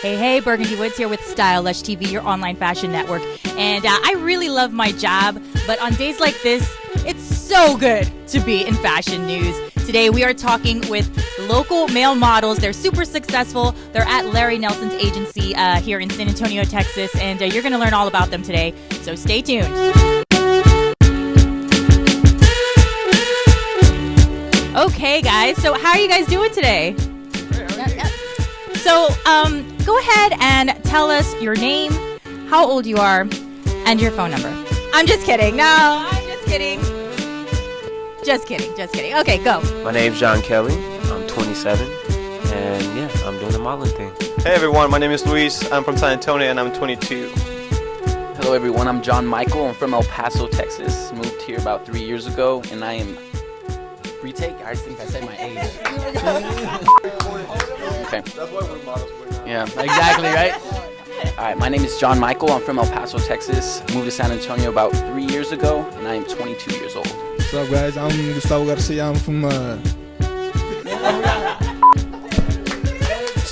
Hey, Burgundy Woods here with Style Lush TV, your online fashion network. And I really love my job, but on days like this, it's so good to be in fashion news. Today we are talking with local male models. They're super successful. They're at Larry Nelson's agency here in San Antonio, Texas, and you're going to learn all about them today. So stay tuned. Okay, guys. So how are you guys doing today? So go ahead and tell us your name, how old you are, and your phone number. I'm just kidding. No, I'm just kidding. Just kidding. Okay, go. My name's John Kelly. I'm 27, and yeah, I'm doing the modeling thing. Hey everyone, my name is Luis. I'm from San Antonio, and I'm 22. Hello everyone, I'm John Michael. I'm from El Paso, Texas. Moved here about 3 years ago, and I am... Retake? I think I said my age. Okay. That's why we're models. Yeah, exactly, right? Alright, my name is John Michael. I'm from El Paso, Texas. Moved to San Antonio about 3 years ago, and I am 22 years old. What's up, guys? I'm Gustavo Garcia. I'm from What's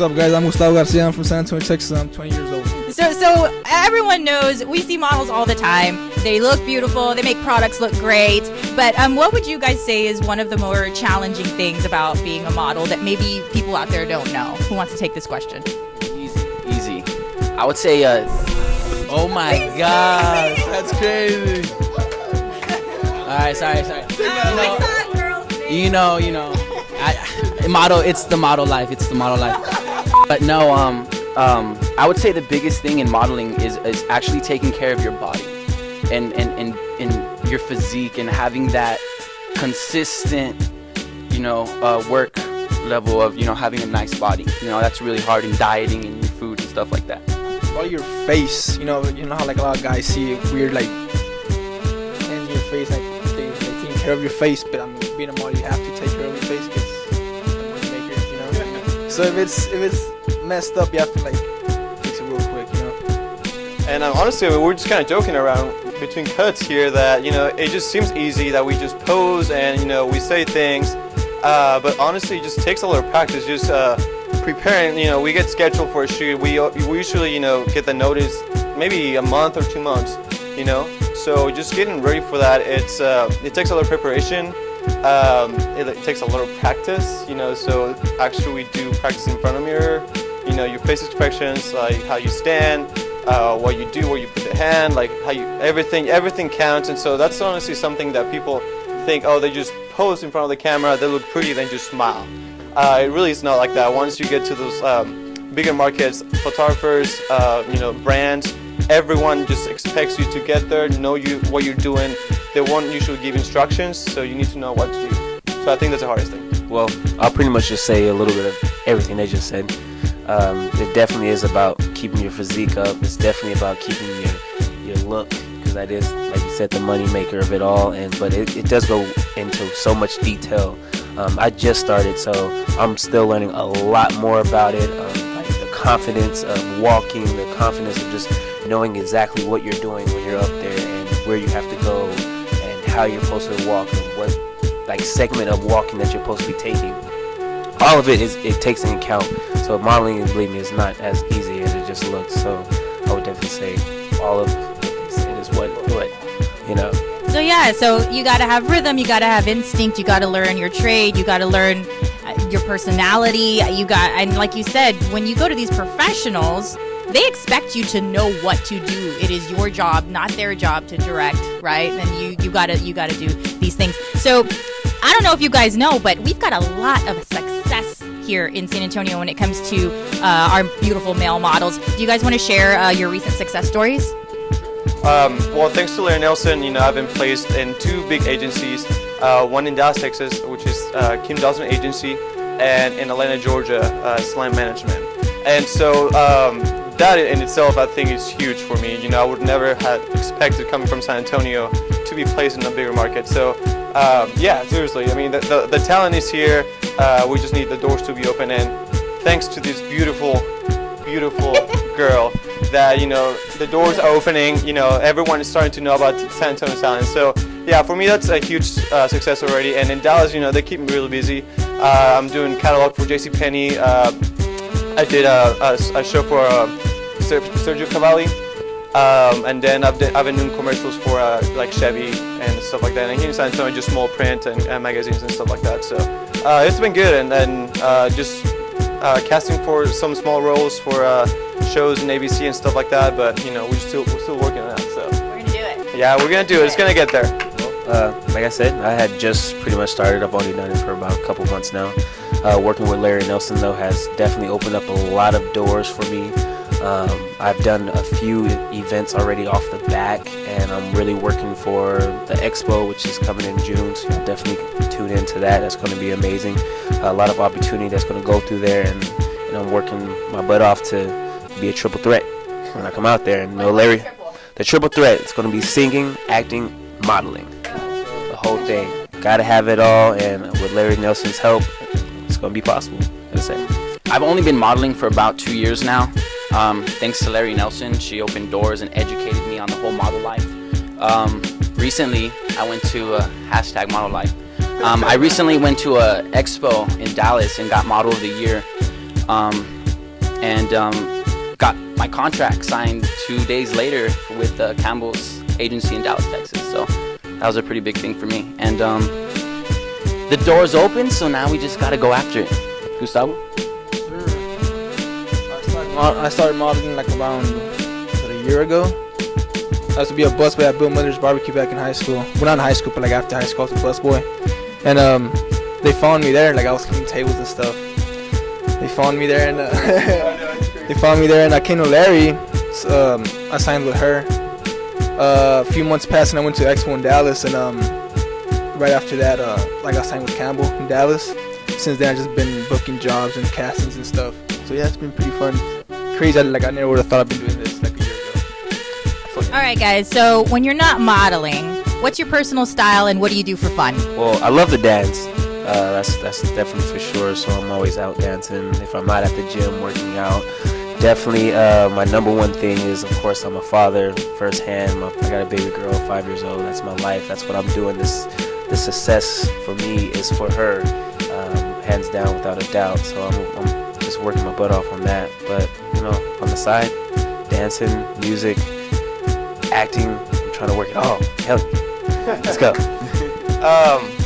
up, guys? I'm Gustavo Garcia. I'm from San Antonio, Texas. I'm 20 years old. So everyone knows we see models all the time. They look beautiful. They make products look great. But what would you guys say is one of the more challenging things about being a model that maybe people out there don't know? Who wants to take this question? Easy. I would say, oh my gosh, that's crazy. Alright, sorry. You know. It's the model life. But no, I would say the biggest thing in modeling is actually taking care of your body and your physique and having that consistent, work level of, having a nice body. That's really hard in dieting and your food and stuff like that. All your face, you know how like a lot of guys see weird like in your face, like they taking care of your face, but I mean being a model you have to take care of your face because the money maker, So if it's messed up, you have to like fix it real quick, And honestly, we're just kind of joking around between cuts here that, it just seems easy that we just pose and, we say things. But honestly, it just takes a lot of practice. Just preparing, we get scheduled for a shoot. We usually, get the notice maybe a month or 2 months, So just getting ready for that, it takes a lot of preparation. It takes a lot of practice, so actually we do practice in front of the mirror, your face expressions, like how you stand, what you do, where you put the hand, like how everything counts. And so that's honestly something that people think, oh, they just pose in front of the camera, they look pretty, then just smile. It really is not like that. Once you get to those bigger markets, photographers, brands, everyone just expects you to get there, know what you're doing. They won't usually give instructions, so you need to know what to do. So I think that's the hardest thing. Well, I'll pretty much just say a little bit of everything they just said. It definitely is about keeping your physique up. It's definitely about keeping your look, because that is, like you said, the money maker of it all. But it does go into so much detail. I just started, so I'm still learning a lot more about it. Like the confidence of walking, the confidence of just knowing exactly what you're doing when you're up there and where you have to go and how you're supposed to walk and what segment of walking that you're supposed to be taking. All of it takes into account. So modeling, believe me, is not as easy as it just looks. So I would definitely say all of it is what. So yeah, so you got to have rhythm, you got to have instinct, you got to learn your trade, you got to learn your personality. And like you said, when you go to these professionals, they expect you to know what to do. It is your job, not their job to direct, right? And you gotta do these things. So I don't know if you guys know, but we've got a lot of success here in San Antonio when it comes to our beautiful male models. Do you guys want to share your recent success stories? Well, thanks to Larry Nelson, I've been placed in 2 big agencies. One in Dallas, Texas, which is Kim Dawson Agency, and in Atlanta, Georgia, Slam Management. And so that in itself, I think, is huge for me. I would never have expected, coming from San Antonio, to be placed in a bigger market. So yeah, seriously, I mean, the talent is here. We just need the doors to be open, and thanks to this beautiful girl that, the doors are opening, everyone is starting to know about San Antonio talent. So yeah, for me, that's a huge success already. And in Dallas, they keep me really busy. I'm doing catalog for JCPenney, I did a show for Sergio Cavalli, and then I've been doing commercials for like Chevy and stuff like that. And here in San Antonio, just small print and magazines and stuff like that. So it's been good, and then just casting for some small roles for shows in ABC and stuff like that. But you know, we're still working on that. So We're gonna do it. yeah, we're gonna do it. It's gonna get there. Like I said, I had just pretty much started. I've only done it for about a couple months now. Working with Larry Nelson, though, has definitely opened up a lot of doors for me. I've done a few events already off the back, and I'm really working for the expo, which is coming in June, so you'll definitely tune into that. That's going to be amazing. A lot of opportunity that's going to go through there, and I'm working my butt off to be a triple threat when I come out there. And Larry, the triple threat, it's going to be singing, acting, modeling. The whole thing. Got to have it all, and with Larry Nelson's help, it's going to be possible. I've only been modeling for about 2 years now. Thanks to Larry Nelson, she opened doors and educated me on the whole model life. Recently, I went to hashtag model life. I recently went to a expo in Dallas and got model of the year, and got my contract signed 2 days later with Campbell's agency in Dallas, Texas. So that was a pretty big thing for me. And the door's open, so now we just gotta go after it. Gustavo? I started modeling like around a year ago. I used to be a busboy at Bill Miller's barbecue back in high school. Well, not in high school, but like after high school, I was a busboy. And they found me there, like I was cleaning tables and stuff. They found me there, and I came to Larry. So, I signed with her. A few months passed, and I went to Expo in Dallas, and right after that, like I signed with Campbell in Dallas. Since then, I've just been booking jobs and castings and stuff. So yeah, it's been pretty fun. Crazy, I never would have thought I'd been doing this like a year ago. All right, guys. So when you're not modeling, what's your personal style and what do you do for fun? Well, I love to dance. That's definitely for sure. So I'm always out dancing. If I'm not at the gym working out, definitely my number one thing is, of course, I'm a father firsthand. I got a baby girl, 5 years old. That's my life. That's what I'm doing. This success for me is for her, hands down, without a doubt. So I'm just working my butt off on that. But on the side, dancing, music, acting, I'm trying to work it all. Hell yeah. Let's go.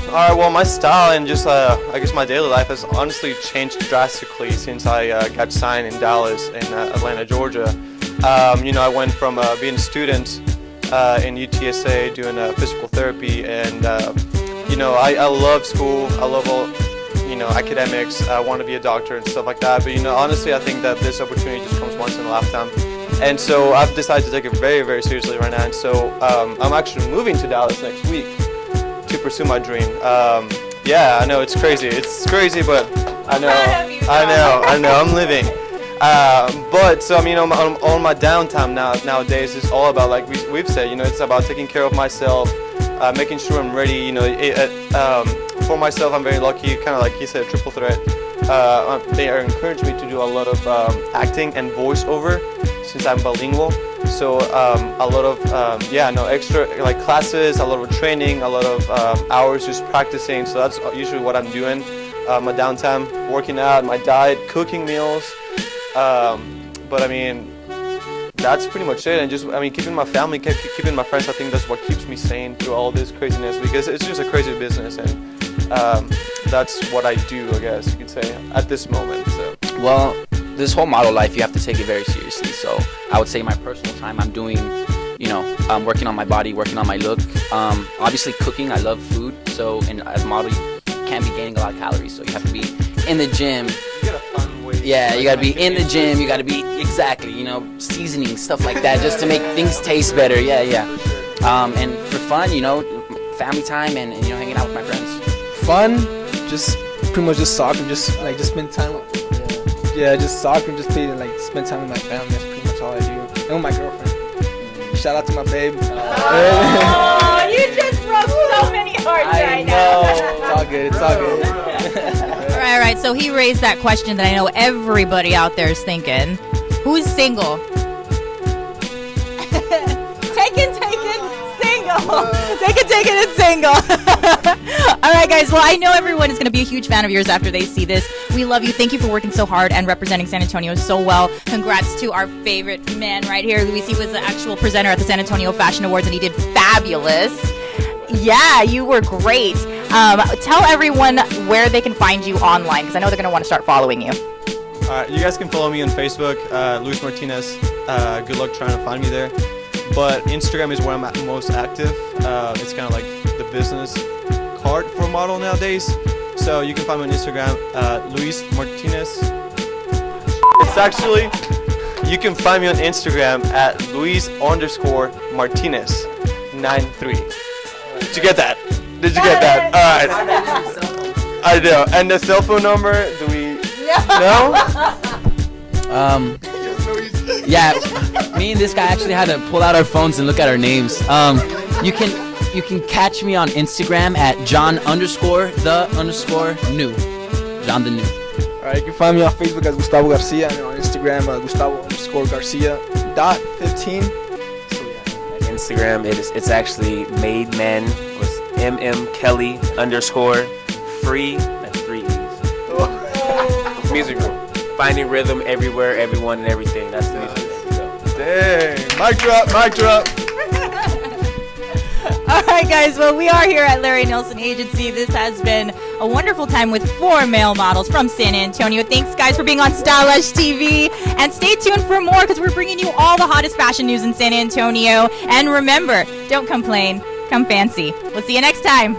Alright, well, my style and just I guess my daily life has honestly changed drastically since I got signed in Dallas and Atlanta, Georgia. I went from being a student in UTSA doing physical therapy, and I love school. I love all academics. I want to be a doctor and stuff like that. But honestly, I think that this opportunity just comes once in a lifetime. And so I've decided to take it very, very seriously right now. And so I'm actually moving to Dallas next week to pursue my dream. Yeah, I know it's crazy. It's crazy, but I know. I'm living. But so on my downtime nowadays is all about, like we've said, it's about taking care of myself, making sure I'm ready. For myself, I'm very lucky. Kind of like he said, triple threat. They are encouraged me to do a lot of acting and voiceover since I'm bilingual. So a lot of extra like classes, a lot of training, a lot of hours just practicing. So that's usually what I'm doing. My downtime, working out, my diet, cooking meals. But that's pretty much it. And just keeping my family, keeping my friends. I think that's what keeps me sane through all this craziness, because it's just a crazy business, and that's what I do, I guess you could say, at this moment. So. Well, this whole model life, you have to take it very seriously. So I would say my personal time, I'm doing, I'm working on my body, working on my look. Obviously cooking, I love food. So as a model, you can't be gaining a lot of calories. So you have to be in the gym. You gotta find ways. Yeah, you gotta be in the gym. You gotta be seasoning, stuff like that, just to make things taste better. Yeah. And for fun, family time and hanging out with my friends. Fun, just pretty much just soccer, just spend time. Just soccer, just play, spend time with my family. That's pretty much all I do. And with my girlfriend. Shout out to my babe. Oh, you just broke so many hearts right now. It's all good. All right. So he raised that question that I know everybody out there is thinking. Who's single? Take it, single. Take it, and single. All right, guys. Well, I know everyone is going to be a huge fan of yours after they see this. We love you. Thank you for working so hard and representing San Antonio so well. Congrats to our favorite man right here, Luis. He was the actual presenter at the San Antonio Fashion Awards, and he did fabulous. Yeah, you were great. Tell everyone where they can find you online, because I know they're going to want to start following you. All right, you guys can follow me on Facebook, Luis Martinez. Good luck trying to find me there. But Instagram is where I'm most active. It's kind of like the business card for a model nowadays. So you can find me on Instagram, Luis Martinez. It's actually, you can find me on Instagram at Luis_Martinez 93. Did you get that? Did you get that? All right. I know. And the cell phone number, do we know? Yeah, me and this guy actually had to pull out our phones and look at our names. You can catch me on Instagram at John_the_new. John the New. Alright, you can find me on Facebook as Gustavo Garcia and on Instagram Gustavo_Garcia.15. Instagram, it's actually made men with mmkelly_free. That's 3 E's. Music group. Finding rhythm everywhere, everyone, and everything. That's the music. Dang. Mic drop, mic drop. All right, guys. Well, we are here at Larry Nelson Agency. This has been a wonderful time with 4 male models from San Antonio. Thanks, guys, for being on Lush TV. And stay tuned for more, because we're bringing you all the hottest fashion news in San Antonio. And remember, don't complain, come fancy. We'll see you next time.